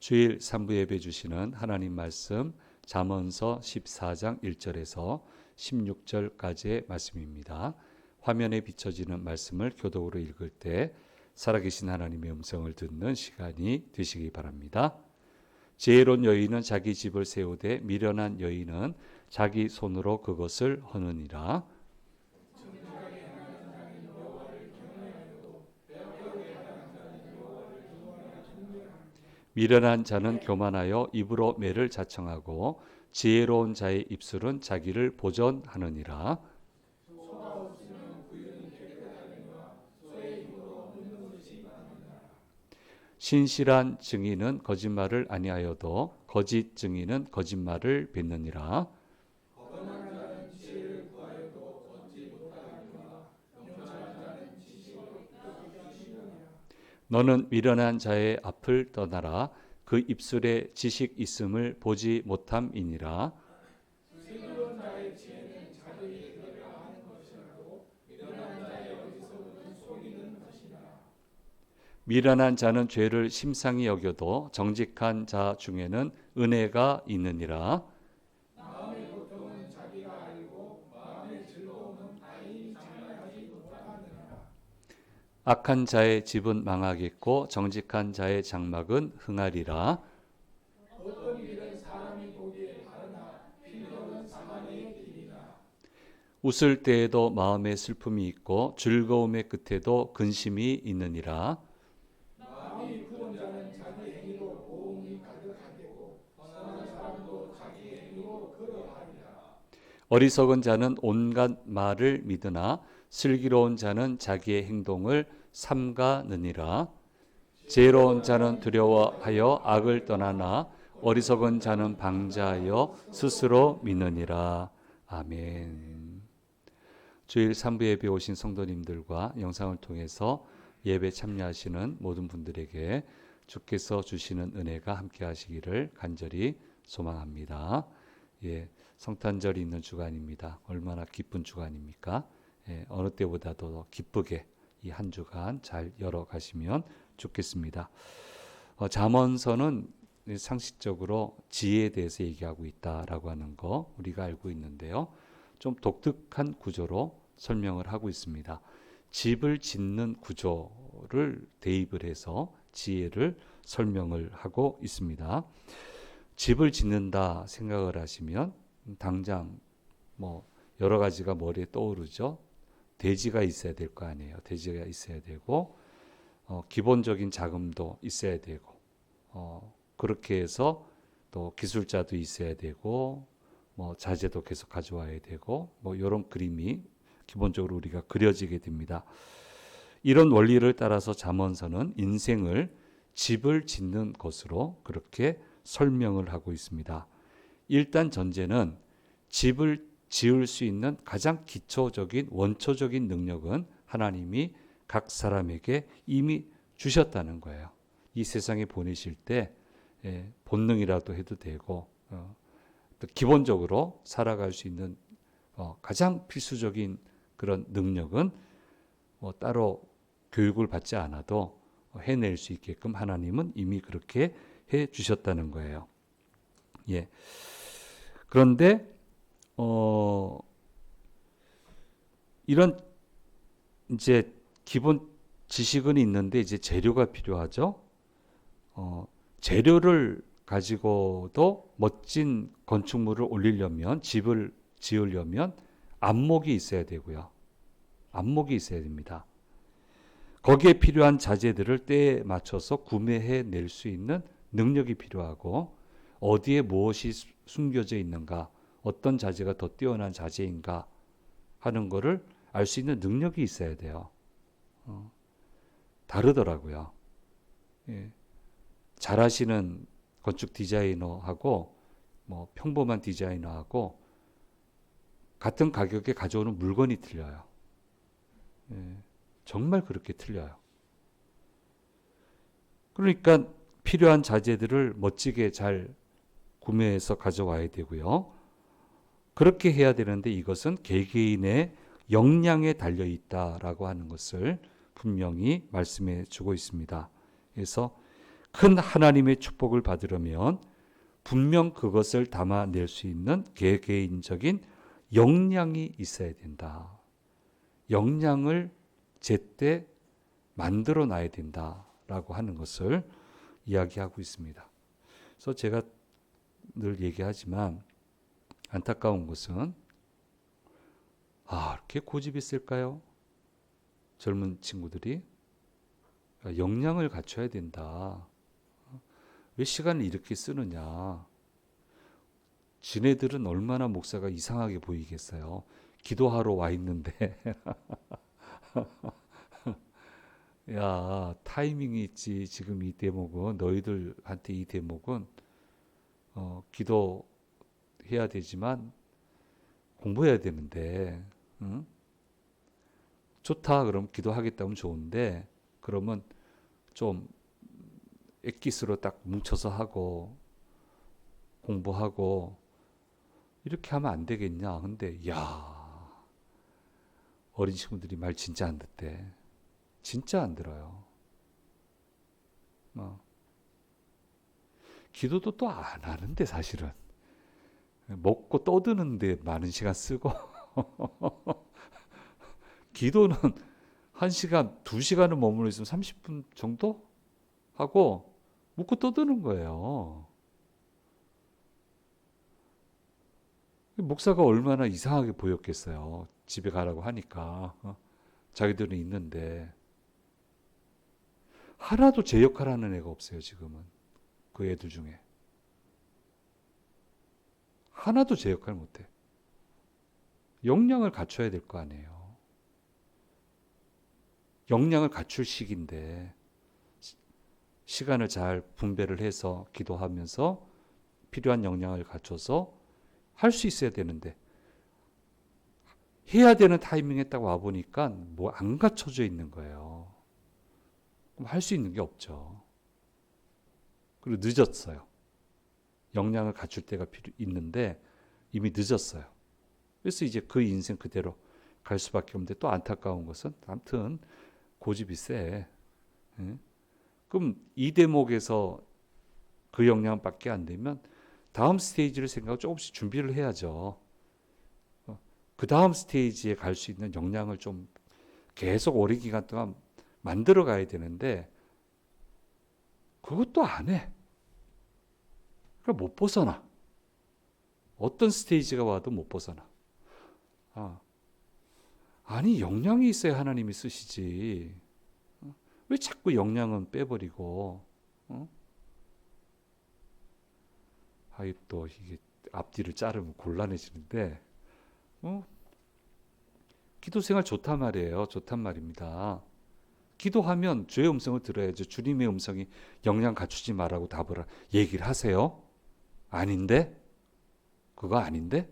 주일 3부 예배 주시는 하나님 말씀 잠언서 14장 1절에서 16절까지의 말씀입니다. 화면에 비춰지는 말씀을 교독으로 읽을 때 살아계신 하나님의 음성을 듣는 시간이 되시기 바랍니다. 지혜로운 여인은 자기 집을 세우되 미련한 여인은 자기 손으로 그것을 허느니라. 미련한 자는 교만하여 입으로 매를 자청하고 지혜로운 자의 입술은 자기를 보전하느니라. 신실한 증인은 거짓말을 아니하여도 거짓 증인은 거짓말을 뱉느니라. 너는 미련한 자의 앞을 떠나라. 그 입술에 지식 있음을 보지 못함이니라. 미련한 자는 죄를 심상히 여겨도 정직한 자 중에는 은혜가 있느니라. 악한 자의 집은 망하겠고 정직한 자의 장막은 흥하리라. 웃을 때에도 마음에 슬픔이 있고 즐거움의 끝에도 근심이 있느니라. 어리석은 자는 온갖 말을 믿으나 슬기로운 자는 자기의 행동을 삼가느니라. 지혜로운 자는 두려워하여 악을 떠나나 어리석은 자는 방자하여 스스로 믿느니라. 아멘. 주일 3부 예배 오신 성도님들과 영상을 통해서 예배 참여하시는 모든 분들에게 주께서 주시는 은혜가 함께 하시기를 간절히 소망합니다. 예, 성탄절이 있는 주간입니다. 얼마나 기쁜 주간입니까? 예, 어느 때보다도 더 기쁘게 이 한 주간 잘 열어가시면 좋겠습니다. 잠언서는 상식적으로 지혜에 대해서 얘기하고 있다라고 하는 거 우리가 알고 있는데요. 좀 독특한 구조로 설명을 하고 있습니다. 집을 짓는 구조를 대입을 해서 지혜를 설명을 하고 있습니다. 집을 짓는다 생각을 하시면 당장 뭐 여러 가지가 머리에 떠오르죠. 대지가 있어야 될 거 아니에요. 대지가 있어야 되고 기본적인 자금도 있어야 되고 그렇게 해서 또 기술자도 있어야 되고 뭐 자재도 계속 가져와야 되고 뭐 이런 그림이 기본적으로 우리가 그려지게 됩니다. 이런 원리를 따라서 잠언서는 인생을 집을 짓는 것으로 그렇게 설명을 하고 있습니다. 일단 전제는 집을 지을 수 있는 가장 기초적인 원초적인 능력은 하나님이 각 사람에게 이미 주셨다는 거예요. 이 세상에 보내실 때 본능이라도 해도 되고 또 기본적으로 살아갈 수 있는 가장 필수적인 그런 능력은 따로 교육을 받지 않아도 해낼 수 있게끔 하나님은 이미 그렇게 해 주셨다는 거예요. 예. 그런데 이런 이제 기본 지식은 있는데 이제 재료가 필요하죠. 재료를 가지고도 멋진 건축물을 올리려면 집을 지으려면 안목이 있어야 되고요. 안목이 있어야 됩니다. 거기에 필요한 자재들을 때에 맞춰서 구매해 낼 수 있는 능력이 필요하고 어디에 무엇이 숨겨져 있는가, 어떤 자재가 더 뛰어난 자재인가 하는 거를 알 수 있는 능력이 있어야 돼요. 다르더라고요. 예. 잘하시는 건축 디자이너하고 뭐 평범한 디자이너하고 같은 가격에 가져오는 물건이 틀려요. 예. 정말 그렇게 틀려요. 그러니까 필요한 자재들을 멋지게 잘 구매해서 가져와야 되고요. 그렇게 해야 되는데 이것은 개개인의 역량에 달려 있다라고 하는 것을 분명히 말씀해 주고 있습니다. 그래서 큰 하나님의 축복을 받으려면 분명 그것을 담아낼 수 있는 개개인적인 역량이 있어야 된다. 역량을 제때 만들어 놔야 된다라고 하는 것을 이야기하고 있습니다. 그래서 제가 늘 얘기하지만 안타까운 것은 이렇게 고집이 있을까요? 젊은 친구들이 역량을 갖춰야 된다. 왜 시간을 이렇게 쓰느냐? 지네들은 얼마나 목사가 이상하게 보이겠어요. 기도하러 와 있는데 야, 타이밍이 있지. 지금 이 대목은 너희들한테 이 대목은 기도해야 되지만 공부해야 되는데 응? 좋다. 그럼 기도하겠다면 좋은데 그러면 좀 엑기스로 딱 뭉쳐서 하고 공부하고 이렇게 하면 안 되겠냐. 근데 어린 친구들이 말 진짜 안 듣대. 진짜 안 들어요. 기도도 또 안 하는데 사실은 먹고 떠드는데 많은 시간 쓰고 기도는 1시간, 2시간을 머물러 있으면 30분 정도 하고 묻고 떠드는 거예요. 목사가 얼마나 이상하게 보였겠어요. 집에 가라고 하니까. 자기들은 있는데 하나도 제 역할하는 애가 없어요. 지금은 그 애들 중에 하나도 제 역할 못해. 역량을 갖춰야 될 거 아니에요. 역량을 갖출 시기인데 시간을 잘 분배를 해서 기도하면서 필요한 역량을 갖춰서 할 수 있어야 되는데 해야 되는 타이밍에 딱 와보니까 뭐 안 갖춰져 있는 거예요. 그럼 할 수 있는 게 없죠. 그리고 늦었어요. 역량을 갖출 때가 있는데 이미 늦었어요. 그래서 이제 그 인생 그대로 갈 수밖에 없는데 또 안타까운 것은 아무튼 고집이 세. 예? 그럼 이 대목에서 그 역량밖에 안 되면 다음 스테이지를 생각하고 조금씩 준비를 해야죠. 그 다음 스테이지에 갈 수 있는 역량을 좀 계속 오랜 기간 동안 만들어 가야 되는데 그것도 안 해. 그러니까 못 벗어나. 어떤 스테이지가 와도 못 벗어나. 아니 역량이 있어야 하나님이 쓰시지. 왜 자꾸 역량은 빼버리고 또 이게 앞뒤를 자르면 곤란해지는데 기도 생활 좋단 말이에요. 좋단 말입니다. 기도하면 주의 음성을 들어야죠. 주님의 음성이 역량 갖추지 말라고 얘기를 하세요. 아닌데? 그거 아닌데?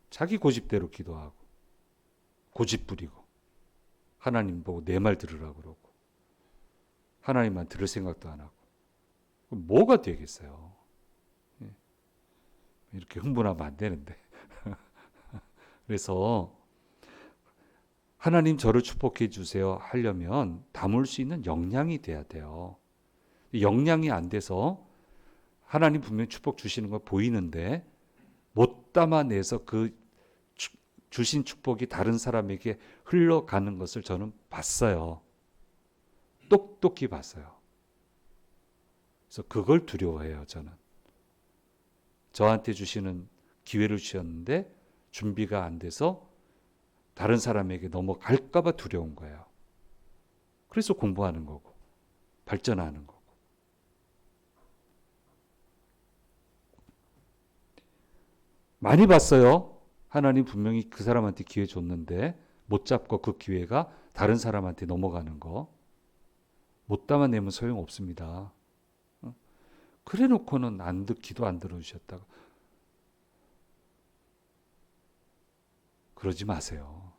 자기 고집대로 기도하고 고집 부리고 하나님 보고 내 말 들으라고 그러고 하나님만 들을 생각도 안 하고 뭐가 되겠어요? 이렇게 흥분하면 안 되는데 그래서 하나님 저를 축복해 주세요 하려면 담을 수 있는 역량이 돼야 돼요. 역량이 안 돼서 하나님 분명히 축복 주시는 거 보이는데 못 담아내서 그 주신 축복이 다른 사람에게 흘러가는 것을 저는 봤어요. 똑똑히 봤어요. 그래서 그걸 두려워해요. 저는. 저한테 주시는 기회를 주셨는데 준비가 안 돼서 다른 사람에게 넘어갈까 봐 두려운 거예요. 그래서 공부하는 거고 발전하는 거고. 많이 봤어요. 하나님 분명히 그 사람한테 기회 줬는데 못 잡고 그 기회가 다른 사람한테 넘어가는 거. 못 담아내면 소용없습니다. 그래 놓고는 기도 안 들어주셨다고. 그러지 마세요.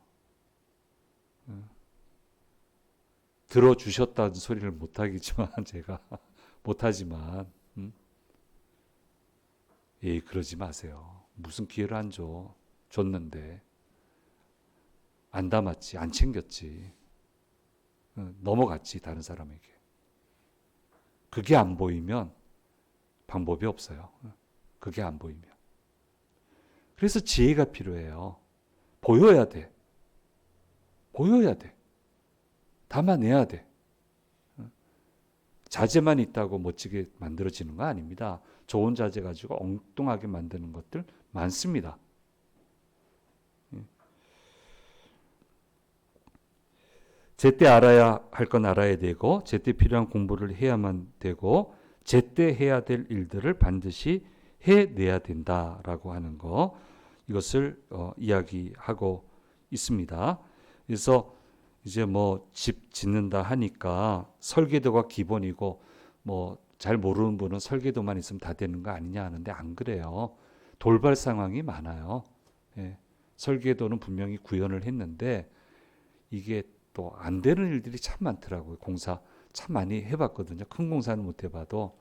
들어주셨다는 소리를 못하겠지만 제가 못하지만 그러지 마세요. 무슨 기회를 안 줘. 줬는데 안 담았지, 안 챙겼지. 넘어갔지 다른 사람에게. 그게 안 보이면 방법이 없어요. 그게 안 보이면. 그래서 지혜가 필요해요. 보여야 돼. 보여야 돼. 담아내야 돼. 자재만 있다고 멋지게 만들어지는 거 아닙니다. 좋은 자재 가지고 엉뚱하게 만드는 것들 많습니다. 제때 알아야 할 건 알아야 되고 제때 필요한 공부를 해야만 되고 제때 해야 될 일들을 반드시 해내야 된다라고 하는 거, 이것을 이야기하고 있습니다. 그래서 이제 뭐 집 짓는다 하니까 설계도가 기본이고 뭐 잘 모르는 분은 설계도만 있으면 다 되는 거 아니냐 하는데 안 그래요. 돌발 상황이 많아요. 예. 설계도는 분명히 구현을 했는데 이게 또 안 되는 일들이 참 많더라고요. 공사 참 많이 해봤거든요. 큰 공사는 못 해봐도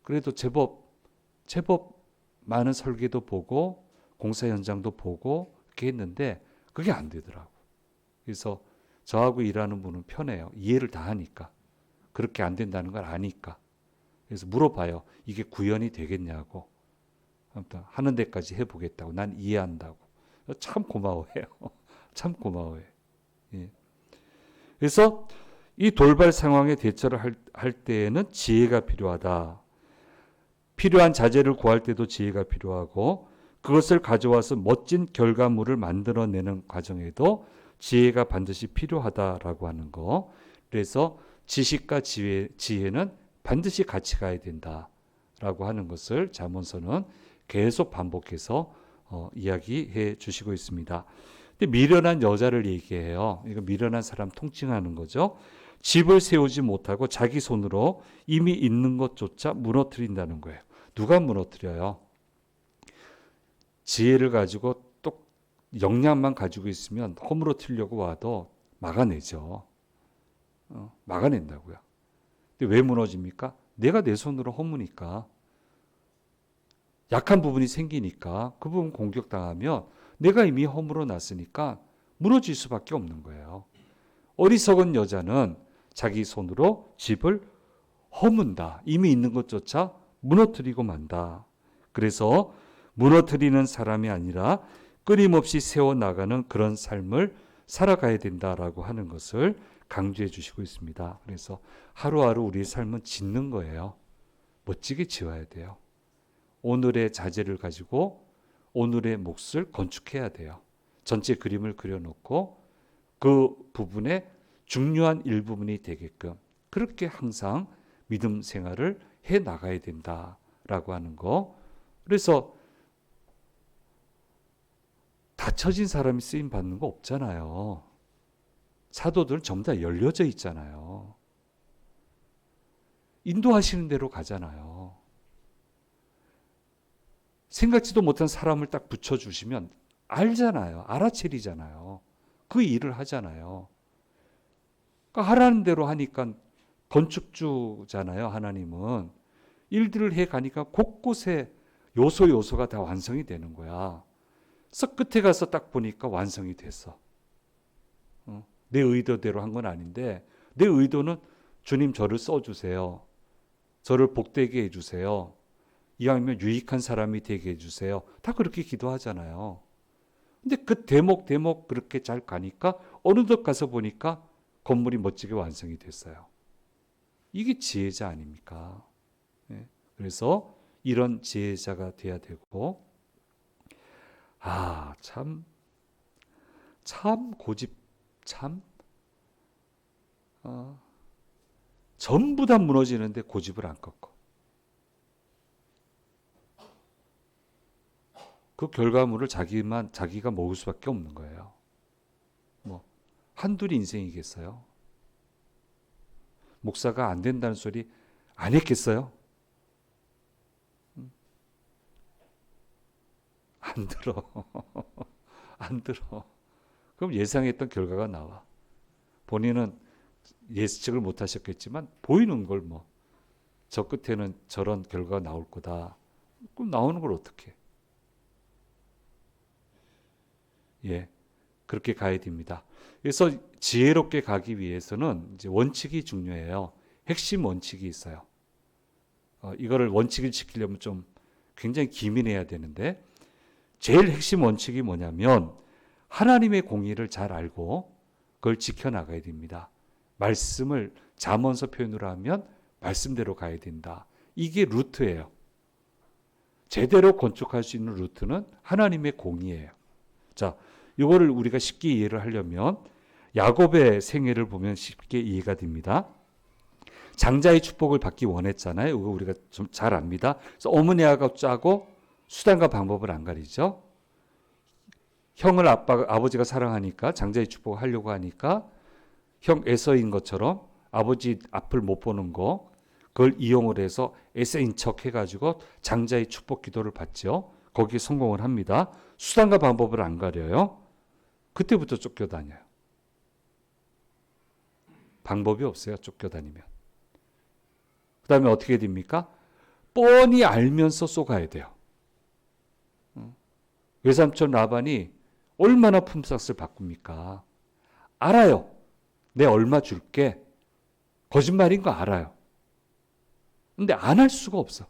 그래도 제법 많은 설계도 보고 공사 현장도 보고 이렇게 했는데 그게 안 되더라고. 그래서 저하고 일하는 분은 편해요. 이해를 다 하니까. 그렇게 안 된다는 걸 아니까. 그래서 물어봐요. 이게 구현이 되겠냐고. 아무튼 하는 데까지 해보겠다고. 난 이해한다고. 참 고마워해요. 참 고마워해. 예. 그래서 이 돌발 상황에 대처를 할 때에는 지혜가 필요하다. 필요한 자재를 구할 때도 지혜가 필요하고 그것을 가져와서 멋진 결과물을 만들어내는 과정에도 지혜가 반드시 필요하다라고 하는 거. 그래서 지식과 지혜는 반드시 같이 가야 된다라고 하는 것을 잠언서는 계속 반복해서 이야기해 주시고 있습니다. 근데 미련한 여자를 얘기해요. 이거 미련한 사람 통칭하는 거죠. 집을 세우지 못하고 자기 손으로 이미 있는 것조차 무너뜨린다는 거예요. 누가 무너뜨려요? 지혜를 가지고 또 역량만 가지고 있으면 허물어뜨리려고 와도 막아내죠. 막아낸다고요. 근데 왜 무너집니까? 내가 내 손으로 허무니까. 약한 부분이 생기니까 그 부분 공격당하면 내가 이미 허물어 놨으니까 무너질 수밖에 없는 거예요. 어리석은 여자는 자기 손으로 집을 허문다. 이미 있는 것조차 무너뜨리고 만다. 그래서 무너뜨리는 사람이 아니라 끊임없이 세워나가는 그런 삶을 살아가야 된다라고 하는 것을 강조해 주시고 있습니다. 그래서 하루하루 우리의 삶은 짓는 거예요. 멋지게 지어야 돼요. 오늘의 자재를 가지고 오늘의 몫을 건축해야 돼요. 전체 그림을 그려놓고 그 부분에 중요한 일부분이 되게끔 그렇게 항상 믿음 생활을 해 나가야 된다라고 하는 거. 그래서 닫혀진 사람이 쓰임 받는 거 없잖아요. 사도들은 전부 다 열려져 있잖아요. 인도하시는 대로 가잖아요. 생각지도 못한 사람을 딱 붙여주시면 알잖아요. 알아채리잖아요. 그 일을 하잖아요. 그러니까 하라는 대로 하니까 건축주잖아요. 하나님은. 일들을 해가니까 곳곳에 요소가 다 완성이 되는 거야. 그래서 끝에 가서 딱 보니까 완성이 됐어. 내 의도대로 한 건 아닌데 내 의도는 주님 저를 써주세요. 저를 복되게 해주세요. 이왕이면 유익한 사람이 되게 해주세요. 다 그렇게 기도하잖아요. 근데 그 대목 그렇게 잘 가니까 어느덧 가서 보니까 건물이 멋지게 완성이 됐어요. 이게 지혜자 아닙니까? 네. 그래서 이런 지혜자가 돼야 되고 참 고집 전부 다 무너지는데 고집을 안 꺾어. 그 결과물을 자기가 먹을 수밖에 없는 거예요. 뭐 한둘이 인생이겠어요? 목사가 안 된다는 소리 안 했겠어요? 안 들어. 안 들어. 그럼 예상했던 결과가 나와. 본인은 예측을 못 하셨겠지만 보이는 걸 뭐 저 끝에는 저런 결과가 나올 거다. 그럼 나오는 걸 어떻게? 예, 그렇게 가야 됩니다. 그래서 지혜롭게 가기 위해서는 이제 원칙이 중요해요. 핵심 원칙이 있어요. 이거를 원칙을 지키려면 좀 굉장히 기민해야 되는데, 제일 핵심 원칙이 뭐냐면 하나님의 공의를 잘 알고 그걸 지켜나가야 됩니다. 말씀을 잠언서 표현으로 하면 말씀대로 가야 된다. 이게 루트예요. 제대로 건축할 수 있는 루트는 하나님의 공의예요. 자, 이거를 우리가 쉽게 이해를 하려면 야곱의 생애를 보면 쉽게 이해가 됩니다. 장자의 축복을 받기 원했잖아요. 이거 우리가 좀 잘 압니다. 그래서 어머니하고 짜고 수단과 방법을 안 가리죠. 형을 아버지가 사랑하니까 장자의 축복을 하려고 하니까 형 에서인 것처럼 아버지 앞을 못 보는 거, 그걸 이용을 해서 에서인 척 해가지고 장자의 축복 기도를 받죠. 거기에 성공을 합니다. 수단과 방법을 안 가려요. 그때부터 쫓겨다녀요. 방법이 없어요. 쫓겨다니면. 그 다음에 어떻게 됩니까? 뻔히 알면서 쏘가야 돼요. 외삼촌 라반이 얼마나 품삯을 바꿉니까? 알아요. 내 얼마 줄게. 거짓말인 거 알아요. 근데 안 할 수가 없어.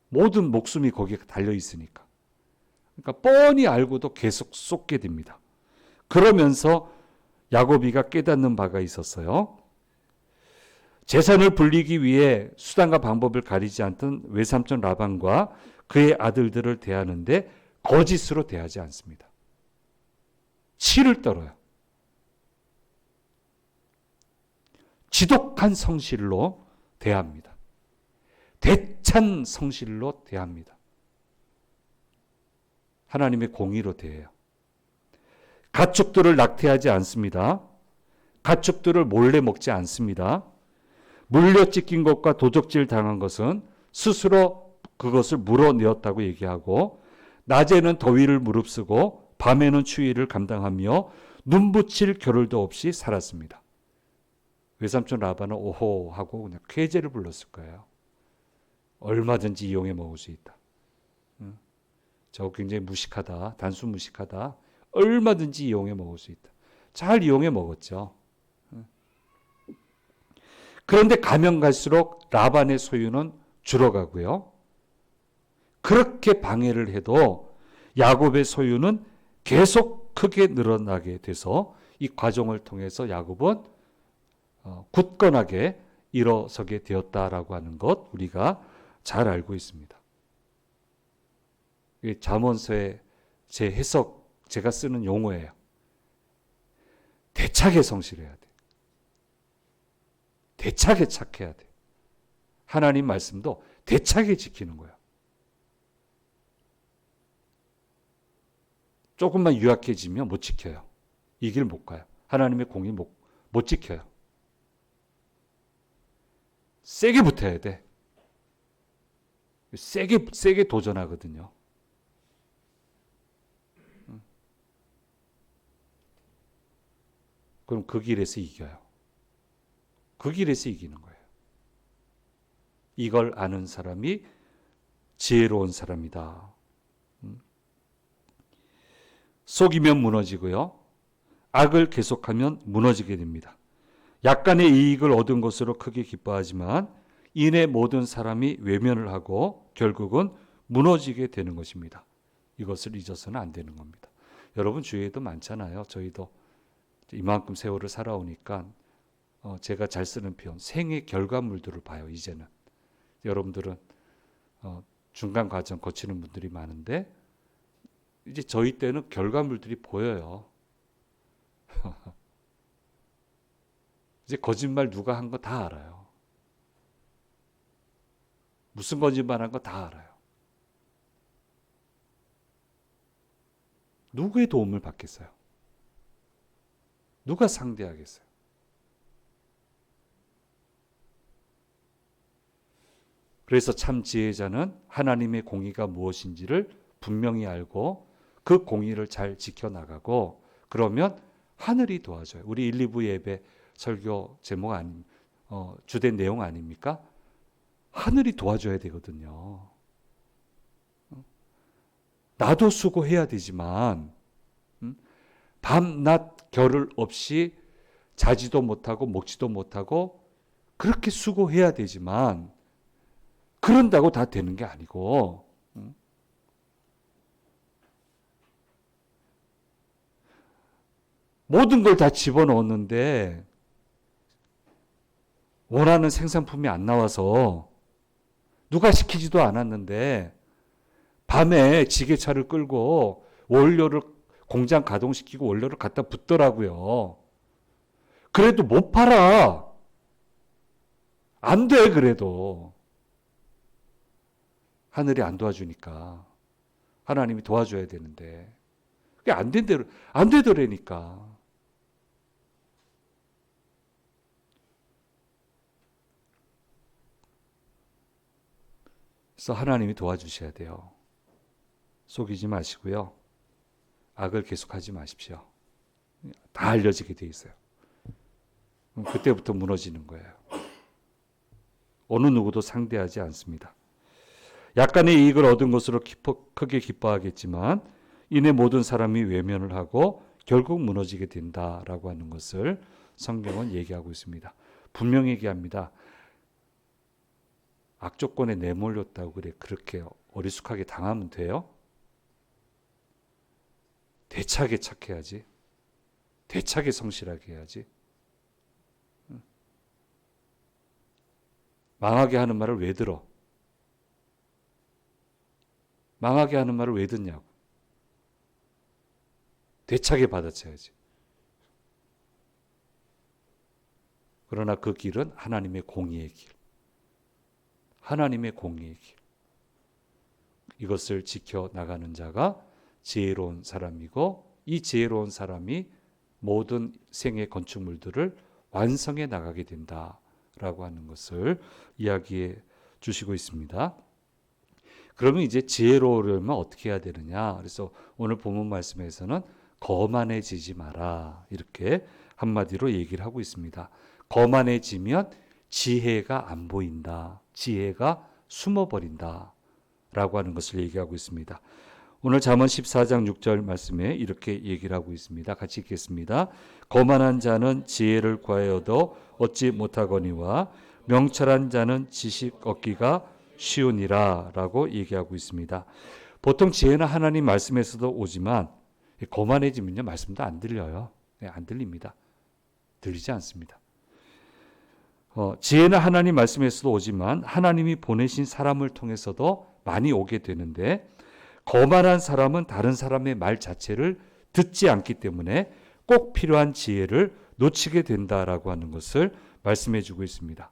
모든 목숨이 거기에 달려 있으니까. 그러니까 뻔히 알고도 계속 쏟게 됩니다. 그러면서 야곱이가 깨닫는 바가 있었어요. 재산을 불리기 위해 수단과 방법을 가리지 않던 외삼촌 라반과 그의 아들들을 대하는데 거짓으로 대하지 않습니다. 치를 떨어요. 지독한 성실로 대합니다. 대찬 성실로 대합니다. 하나님의 공의로 대해요. 가축들을 낙태하지 않습니다. 가축들을 몰래 먹지 않습니다. 물려 찢긴 것과 도적질 당한 것은 스스로 그것을 물어내었다고 얘기하고, 낮에는 더위를 무릅쓰고 밤에는 추위를 감당하며 눈붙일 겨를도 없이 살았습니다. 외삼촌 라반은 오호 하고 그냥 쾌재를 불렀을 거예요. 얼마든지 이용해 먹을 수 있다. 저 굉장히 무식하다. 단순 무식하다. 얼마든지 이용해 먹을 수 있다. 잘 이용해 먹었죠. 그런데 가면 갈수록 라반의 소유는 줄어가고요. 그렇게 방해를 해도 야곱의 소유는 계속 크게 늘어나게 돼서 이 과정을 통해서 야곱은 굳건하게 일어서게 되었다라고 하는 것 우리가 잘 알고 있습니다. 잠언서의 제 해석, 제가 쓰는 용어예요. 대차게 성실해야 돼. 대차게 착해야 돼. 하나님 말씀도 대차게 지키는 거예요. 조금만 유약해지면 못 지켜요. 이 길 못 가요. 하나님의 공의 못 지켜요. 세게 붙어야 돼. 세게 도전하거든요. 그럼 그 길에서 이겨요. 그 길에서 이기는 거예요. 이걸 아는 사람이 지혜로운 사람이다. 속이면 무너지고요. 악을 계속하면 무너지게 됩니다. 약간의 이익을 얻은 것으로 크게 기뻐하지만 이내 모든 사람이 외면을 하고 결국은 무너지게 되는 것입니다. 이것을 잊어서는 안 되는 겁니다. 여러분 주위에도 많잖아요. 저희도 이만큼 세월을 살아오니까 제가 잘 쓰는 표현, 생의 결과물들을 봐요. 이제는 여러분들은 중간 과정 거치는 분들이 많은데 이제 저희 때는 결과물들이 보여요. 이제 거짓말 누가 한 거 다 알아요. 무슨 거짓말 한 거 다 알아요. 누구의 도움을 받겠어요? 누가 상대하겠어요? 그래서 참 지혜자는 하나님의 공의가 무엇인지를 분명히 알고 그 공의를 잘 지켜나가고, 그러면 하늘이 도와줘요. 우리 1, 2부 예배 설교 제목 주된 내용 아닙니까? 하늘이 도와줘야 되거든요. 나도 수고해야 되지만 밤낮 겨를 없이 자지도 못하고 먹지도 못하고 그렇게 수고해야 되지만 그런다고 다 되는 게 아니고 모든 걸 다 집어넣었는데 원하는 생산품이 안 나와서 누가 시키지도 않았는데 밤에 지게차를 끌고 원료를 공장 가동시키고 원료를 갖다 붓더라고요. 그래도 못 팔아. 안 돼, 그래도. 하늘이 안 도와주니까. 하나님이 도와줘야 되는데. 그게 안 되더라니까. 그래서 하나님이 도와주셔야 돼요. 속이지 마시고요. 악을 계속하지 마십시오. 다 알려지게 돼 있어요. 그때부터 무너지는 거예요. 어느 누구도 상대하지 않습니다. 약간의 이익을 얻은 것으로 크게 기뻐하겠지만 이내 모든 사람이 외면을 하고 결국 무너지게 된다라고 하는 것을 성경은 얘기하고 있습니다. 분명히 얘기합니다. 악조건에 내몰렸다고 그렇게 어리숙하게 당하면 돼요? 대차게 착해야지. 대차게 성실하게 해야지. 망하게 하는 말을 왜 들어? 망하게 하는 말을 왜 듣냐고. 대차게 받아쳐야지. 그러나 그 길은 하나님의 공의의 길. 하나님의 공의의 길. 이것을 지켜나가는 자가 지혜로운 사람이고 이 지혜로운 사람이 모든 생의 건축물들을 완성해 나가게 된다라고 하는 것을 이야기해 주시고 있습니다. 그러면 이제 지혜로우려면 어떻게 해야 되느냐? 그래서 오늘 본문 말씀에서는 거만해지지 마라 이렇게 한마디로 얘기를 하고 있습니다. 거만해지면 지혜가 안 보인다. 지혜가 숨어버린다. 라고 하는 것을 얘기하고 있습니다. 오늘 잠언 14장 6절 말씀에 이렇게 얘기를 하고 있습니다. 같이 읽겠습니다. 거만한 자는 지혜를 구하여도 얻지 못하거니와 명철한 자는 지식 얻기가 쉬우니라 라고 얘기하고 있습니다. 보통 지혜는 하나님 말씀에서도 오지만 거만해지면요 말씀도 안 들려요. 안 들립니다. 들리지 않습니다. 지혜는 하나님 말씀에서도 오지만 하나님이 보내신 사람을 통해서도 많이 오게 되는데 거만한 사람은 다른 사람의 말 자체를 듣지 않기 때문에 꼭 필요한 지혜를 놓치게 된다라고 하는 것을 말씀해 주고 있습니다.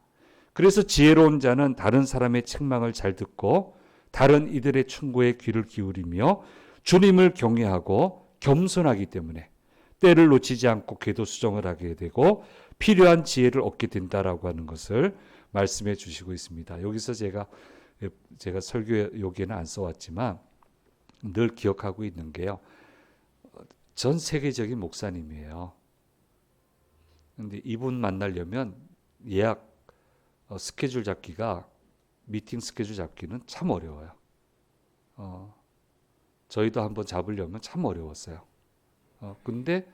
그래서 지혜로운 자는 다른 사람의 책망을 잘 듣고 다른 이들의 충고에 귀를 기울이며 주님을 경외하고 겸손하기 때문에 때를 놓치지 않고 궤도 수정을 하게 되고 필요한 지혜를 얻게 된다라고 하는 것을 말씀해 주시고 있습니다. 여기서 제가 설교 여기에는 안 써왔지만 늘 기억하고 있는 게요. 전 세계적인 목사님이에요. 근데 이분 만나려면 예약 스케줄 잡기가 미팅 스케줄 잡기는 참 어려워요. 저희도 한번 잡으려면 참 어려웠어요. 근데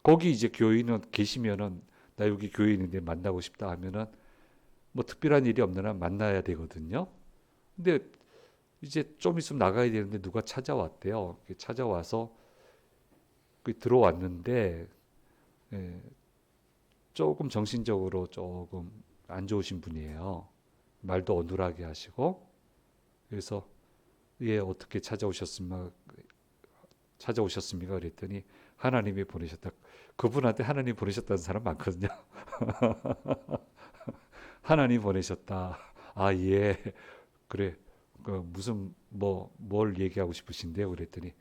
거기 이제 교인은 계시면은 나 여기 교인인데 만나고 싶다 하면은 뭐 특별한 일이 없는 한 만나야 되거든요. 근데 이제 좀 있으면 나가야 되는데 누가 찾아왔대요. 찾아와서 들어왔는데 조금 정신적으로 조금 안 좋으신 분이에요. 말도 어눌하게 하시고 그래서 예 어떻게 찾아오셨습니까? 그랬더니 하나님이 보내셨다. 그분한테 하나님 보내셨다는 사람 많거든요. 하나님 보내셨다. 아 예 그래 무슨 뭘 얘기하고 싶으신데요? 그랬더니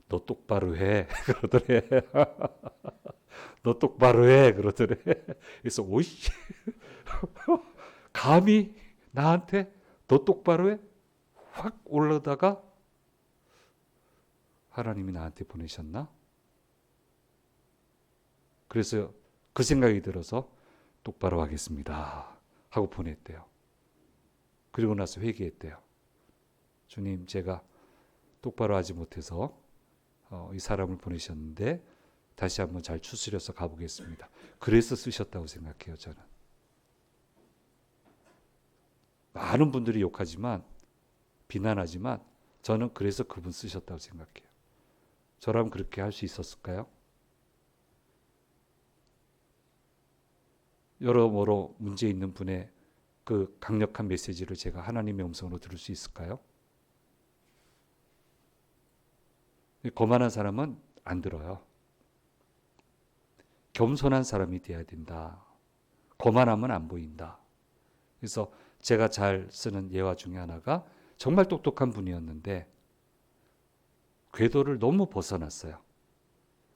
너 똑바로 해 그러더래. 너 똑바로 해 그러더래. 그래서 오이 감히 나한테 너 똑바로 해? 확 올라다가 하나님이 나한테 보내셨나? 그래서 그 생각이 들어서 똑바로 하겠습니다 하고 보냈대요. 그리고 나서 회개했대요. 주님 제가 똑바로 하지 못해서 이 사람을 보내셨는데 다시 한번 잘 추스려서 가보겠습니다. 그래서 쓰셨다고 생각해요. 저는. 많은 분들이 욕하지만, 비난하지만 저는 그래서 그분 쓰셨다고 생각해요. 저라면 그렇게 할 수 있었을까요? 여러모로 문제 있는 분의 그 강력한 메시지를 제가 하나님의 음성으로 들을 수 있을까요? 거만한 사람은 안 들어요. 겸손한 사람이 돼야 된다. 거만하면 안 보인다. 그래서 제가 잘 쓰는 예화 중에 하나가 정말 똑똑한 분이었는데 궤도를 너무 벗어났어요.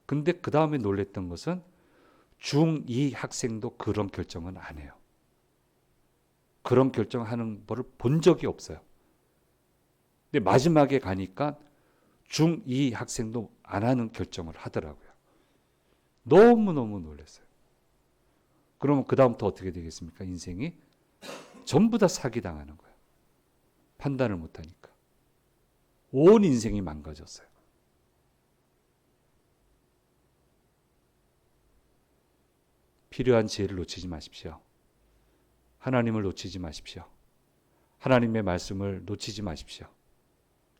근데 그 다음에 놀랬던 것은 중2 학생도 그런 결정은 안 해요. 그런 결정하는 거를 본 적이 없어요. 근데 마지막에 가니까 중2 학생도 안 하는 결정을 하더라고요. 너무너무 놀랐어요. 그러면 그 다음부터 어떻게 되겠습니까? 인생이 전부 다 사기당하는 거예요. 판단을 못하니까. 온 인생이 망가졌어요. 필요한 지혜를 놓치지 마십시오. 하나님을 놓치지 마십시오. 하나님의 말씀을 놓치지 마십시오.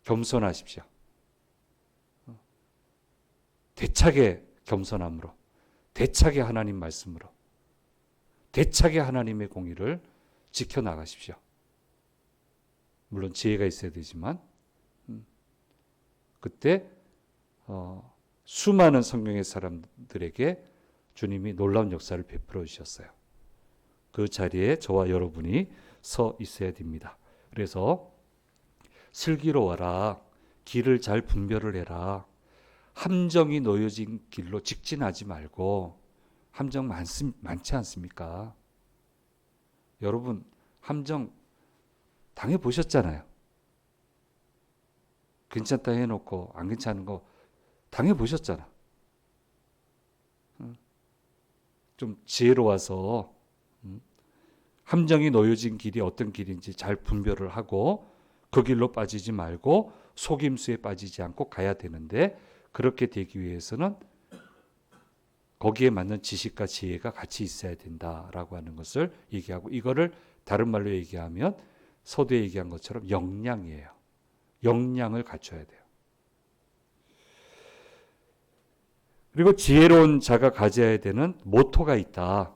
겸손하십시오. 대차게 겸손함으로, 대차게 하나님 말씀으로, 대차게 하나님의 공의를 지켜나가십시오. 물론 지혜가 있어야 되지만 그때 수많은 성경의 사람들에게 주님이 놀라운 역사를 베풀어 주셨어요. 그 자리에 저와 여러분이 서 있어야 됩니다. 그래서 슬기로워라. 길을 잘 분별을 해라. 함정이 놓여진 길로 직진하지 말고, 함정 많지 않습니까? 여러분 함정 당해보셨잖아요. 괜찮다 해놓고 안 괜찮은 거 당해보셨잖아. 좀 지혜로워서 함정이 놓여진 길이 어떤 길인지 잘 분별을 하고 그 길로 빠지지 말고 속임수에 빠지지 않고 가야 되는데, 그렇게 되기 위해서는 거기에 맞는 지식과 지혜가 같이 있어야 된다라고 하는 것을 얘기하고, 이거를 다른 말로 얘기하면 서두에 얘기한 것처럼 역량이에요. 역량을 갖춰야 돼요. 그리고 지혜로운 자가 가져야 되는 모토가 있다.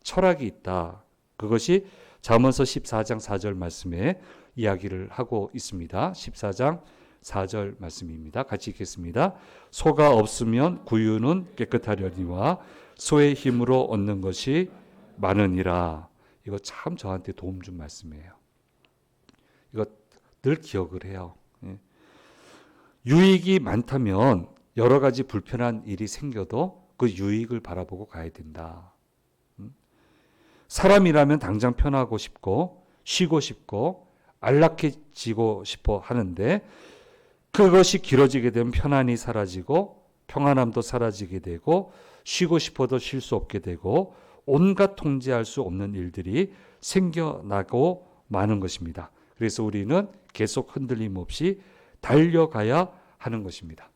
철학이 있다. 그것이 잠언서 14장 4절 말씀에 이야기를 하고 있습니다. 14장 4절 말씀입니다. 같이 읽겠습니다. 소가 없으면 구유는 깨끗하려니와 소의 힘으로 얻는 것이 많으니라. 이거 참 저한테 도움 준 말씀이에요. 이거 늘 기억을 해요. 유익이 많다면 여러 가지 불편한 일이 생겨도 그 유익을 바라보고 가야 된다. 사람이라면 당장 편하고 싶고 쉬고 싶고 안락해지고 싶어 하는데, 그것이 길어지게 되면 편안이 사라지고 평안함도 사라지게 되고 쉬고 싶어도 쉴 수 없게 되고 온갖 통제할 수 없는 일들이 생겨나고 마는 것입니다. 그래서 우리는 계속 흔들림 없이 달려가야 하는 것입니다.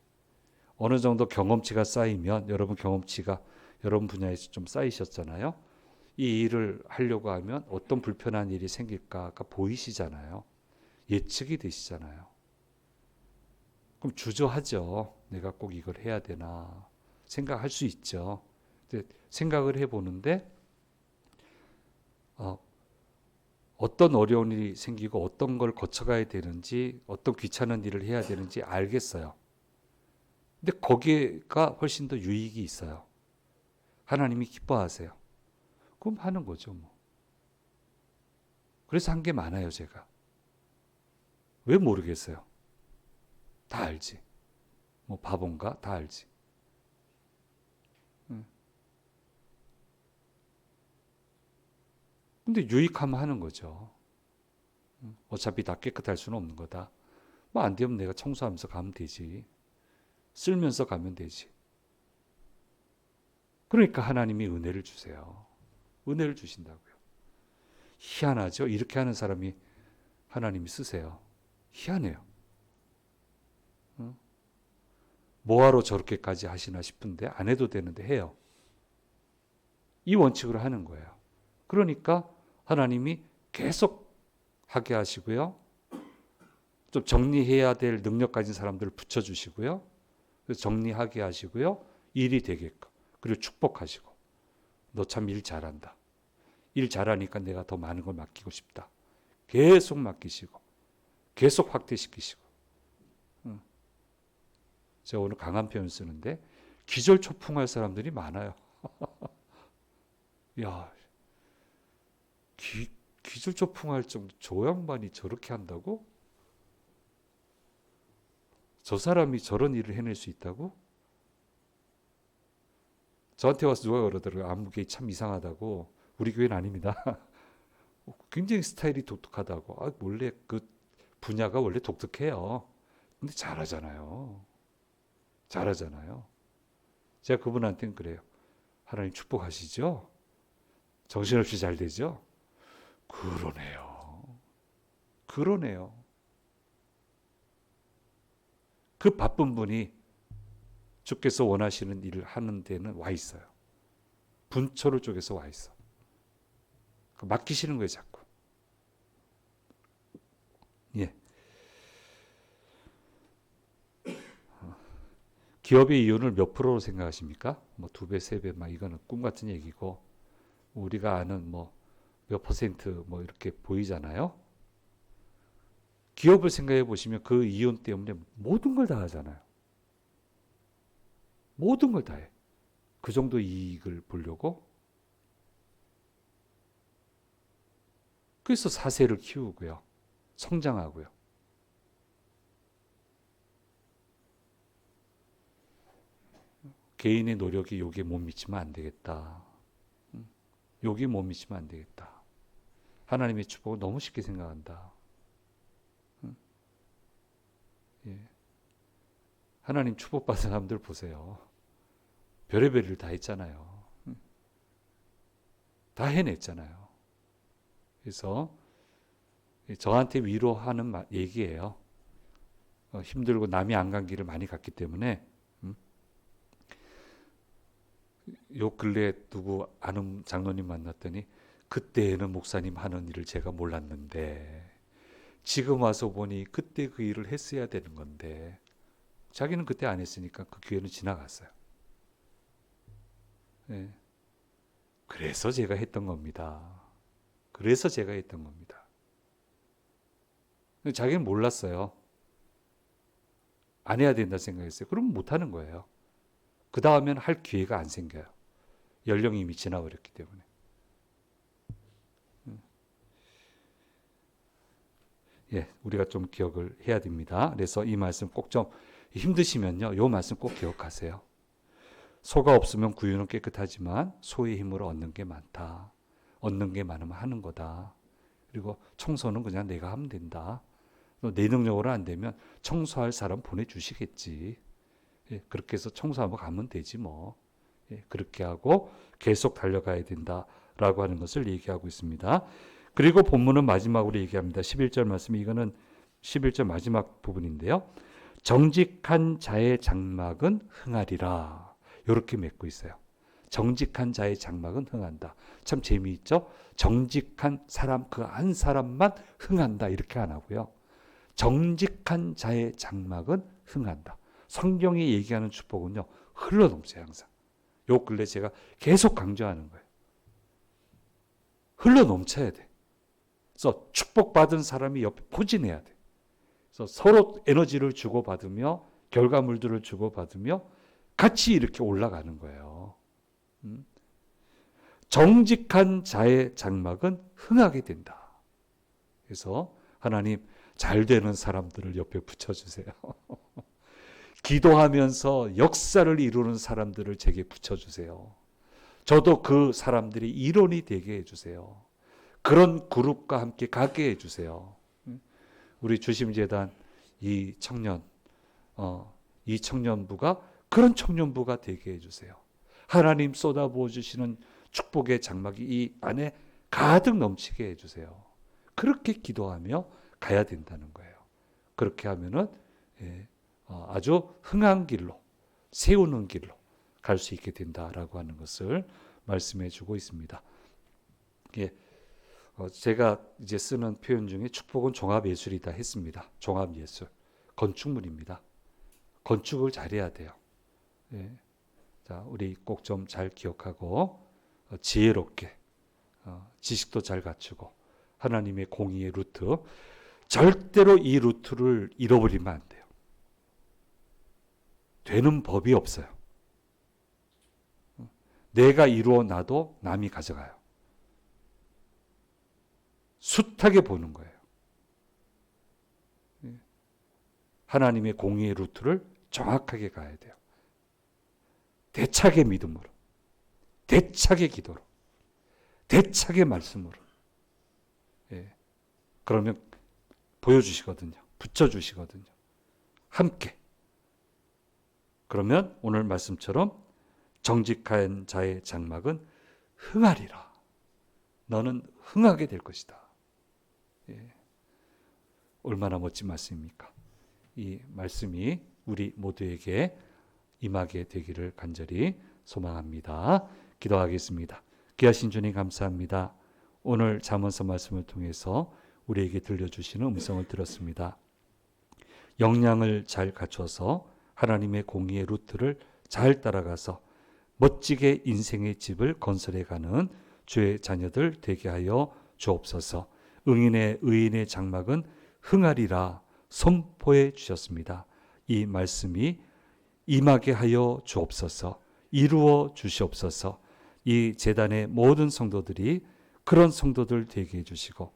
어느 정도 경험치가 쌓이면, 여러분 경험치가 여러분 분야에서 좀 쌓이셨잖아요. 이 일을 하려고 하면 어떤 불편한 일이 생길까가 보이시잖아요. 예측이 되시잖아요. 그럼 주저하죠. 내가 꼭 이걸 해야 되나 생각할 수 있죠. 근데 생각을 해보는데 어떤 어려운 일이 생기고 어떤 걸 거쳐가야 되는지, 어떤 귀찮은 일을 해야 되는지 알겠어요. 근데 거기가 훨씬 더 유익이 있어요. 하나님이 기뻐하세요. 그럼 하는 거죠, 뭐. 그래서 한 게 많아요, 제가. 왜 모르겠어요? 다 알지. 뭐 바본가? 다 알지. 근데 유익하면 하는 거죠. 어차피 다 깨끗할 수는 없는 거다. 뭐 안 되면 내가 청소하면서 가면 되지. 쓸면서 가면 되지. 그러니까 하나님이 은혜를 주세요. 은혜를 주신다고요. 희한하죠? 이렇게 하는 사람이 하나님이 쓰세요. 희한해요. 뭐하러 저렇게까지 하시나 싶은데 안 해도 되는데 해요. 이 원칙으로 하는 거예요. 그러니까 하나님이 계속 하게 하시고요. 좀 정리해야 될 능력 가진 사람들을 붙여주시고요. 그래서 정리하게 하시고요. 일이 되게끔. 그리고 축복하시고. 너 참 일 잘한다. 일 잘하니까 내가 더 많은 걸 맡기고 싶다. 계속 맡기시고. 계속 확대시키시고. 제가 오늘 강한 표현 쓰는데 기절초풍할 사람들이 많아요. 야, 기절초풍할 정도 저 양반이 저렇게 한다고? 저 사람이 저런 일을 해낼 수 있다고? 저한테 와서 누가 그러더라고요. 안무개 참 이상하다고. 우리 교회는 아닙니다. 굉장히 스타일이 독특하다고. 원래 그 분야가 원래 독특해요. 근데 잘하잖아요. 잘하잖아요. 제가 그분한테는 그래요. 하나님 축복하시죠? 정신없이 잘 되죠? 그러네요. 그러네요. 그 바쁜 분이 주께서 원하시는 일을 하는 데는 와 있어요. 분초를 쪽에서 와 있어. 맡기시는 거예요, 자꾸. 예. 기업의 이윤을 몇 프로로 생각하십니까? 뭐 2배, 3배, 막 이거는 꿈 같은 얘기고, 우리가 아는 뭐 몇 퍼센트 뭐 이렇게 보이잖아요. 기업을 생각해 보시면 그 이윤 때문에 모든 걸 다 하잖아요. 모든 걸 다 해. 그 정도 이익을 보려고. 그래서 사세를 키우고요. 성장하고요. 개인의 노력이 여기에 못 미치면 안 되겠다. 여기에 못 미치면 안 되겠다. 하나님의 축복을 너무 쉽게 생각한다. 예. 하나님 축복받은 사람들 보세요. 별의별 일 다 했잖아요. 다 해냈잖아요. 그래서 저한테 위로하는 얘기예요. 힘들고 남이 안 간 길을 많이 갔기 때문에 요 근래 누구 아는 장로님 만났더니 그때에는 목사님 하는 일을 제가 몰랐는데 지금 와서 보니 그때 그 일을 했어야 되는 건데 자기는 그때 안 했으니까 그 기회는 지나갔어요. 네. 그래서 제가 했던 겁니다. 그래서 제가 했던 겁니다. 자기는 몰랐어요. 안 해야 된다 생각했어요. 그럼 못 하는 거예요. 그 다음엔 할 기회가 안 생겨요. 연령이 이미 지나버렸기 때문에. 예, 우리가 좀 기억을 해야 됩니다. 그래서 이 말씀 꼭 좀 힘드시면요, 이 말씀 꼭 기억하세요. 소가 없으면 구유는 깨끗하지만 소의 힘으로 얻는 게 많다. 얻는 게 많으면 하는 거다. 그리고 청소는 그냥 내가 하면 된다. 내 능력으로 안 되면 청소할 사람 보내주시겠지. 예, 그렇게 해서 청소하고 가면 되지 뭐. 예, 그렇게 하고 계속 달려가야 된다라고 하는 것을 얘기하고 있습니다. 그리고 본문은 마지막으로 얘기합니다. 11절 말씀, 이거는 11절 마지막 부분인데요. 정직한 자의 장막은 흥하리라. 이렇게 맺고 있어요. 정직한 자의 장막은 흥한다. 참 재미있죠? 정직한 사람, 그 한 사람만 흥한다. 이렇게 안 하고요. 정직한 자의 장막은 흥한다. 성경이 얘기하는 축복은요, 흘러넘쳐요, 항상. 요 근래 제가 계속 강조하는 거예요. 흘러넘쳐야 돼. 그래서 축복받은 사람이 옆에 포진해야 돼. 그래서 서로 에너지를 주고받으며 결과물들을 주고받으며 같이 이렇게 올라가는 거예요. 정직한 자의 장막은 흥하게 된다. 그래서 하나님 잘 되는 사람들을 옆에 붙여주세요. 기도하면서 역사를 이루는 사람들을 제게 붙여주세요. 저도 그 사람들이 일원이 되게 해주세요. 그런 그룹과 함께 가게 해주세요. 우리 주심재단 이 청년부가 그런 청년부가 되게 해주세요. 하나님 쏟아부어 주시는 축복의 장막이 이 안에 가득 넘치게 해주세요. 그렇게 기도하며 가야 된다는 거예요. 그렇게 하면은 아주 흥한 길로 세우는 길로 갈 수 있게 된다라고 하는 것을 말씀해 주고 있습니다. 예, 제가 이제 쓰는 표현 중에 축복은 종합예술이다 했습니다. 종합예술, 건축물입니다. 건축을 잘해야 돼요. 예. 자, 우리 꼭 좀 잘 기억하고 지혜롭게 지식도 잘 갖추고 하나님의 공의의 루트, 절대로 이 루트를 잃어버리면 안 돼요. 되는 법이 없어요. 내가 이루어 놔도 남이 가져가요. 숱하게 보는 거예요. 하나님의 공의의 루트를 정확하게 가야 돼요. 대차게 믿음으로, 대차게 기도로, 대차게 말씀으로. 예. 그러면 보여주시거든요. 붙여주시거든요. 함께. 그러면 오늘 말씀처럼 정직한 자의 장막은 흥하리라. 너는 흥하게 될 것이다. 예. 얼마나 멋진 말씀입니까? 이 말씀이 우리 모두에게 임하게 되기를 간절히 소망합니다. 기도하겠습니다. 귀하신 주님 감사합니다. 오늘 잠언서 말씀을 통해서 우리에게 들려주시는 음성을 들었습니다. 역량을 잘 갖춰서 하나님의 공의의 루트를 잘 따라가서 멋지게 인생의 집을 건설해가는 주의 자녀들 되게 하여 주옵소서. 의인의 장막은 흥하리라 선포해 주셨습니다. 이 말씀이 임하게 하여 주옵소서. 이루어 주시옵소서. 이 재단의 모든 성도들이 그런 성도들 되게 해주시고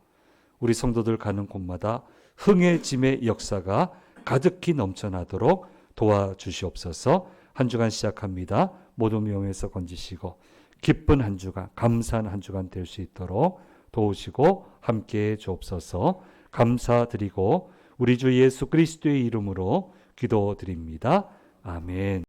우리 성도들 가는 곳마다 흥의 짐의 역사가 가득히 넘쳐나도록 도와주시옵소서. 한 주간 시작합니다. 모든 위험에서 건지시고 기쁜 한 주간, 감사한 한 주간 될 수 있도록 도우시고 함께해 주옵소서. 감사드리고 우리 주 예수 그리스도의 이름으로 기도드립니다. 아멘.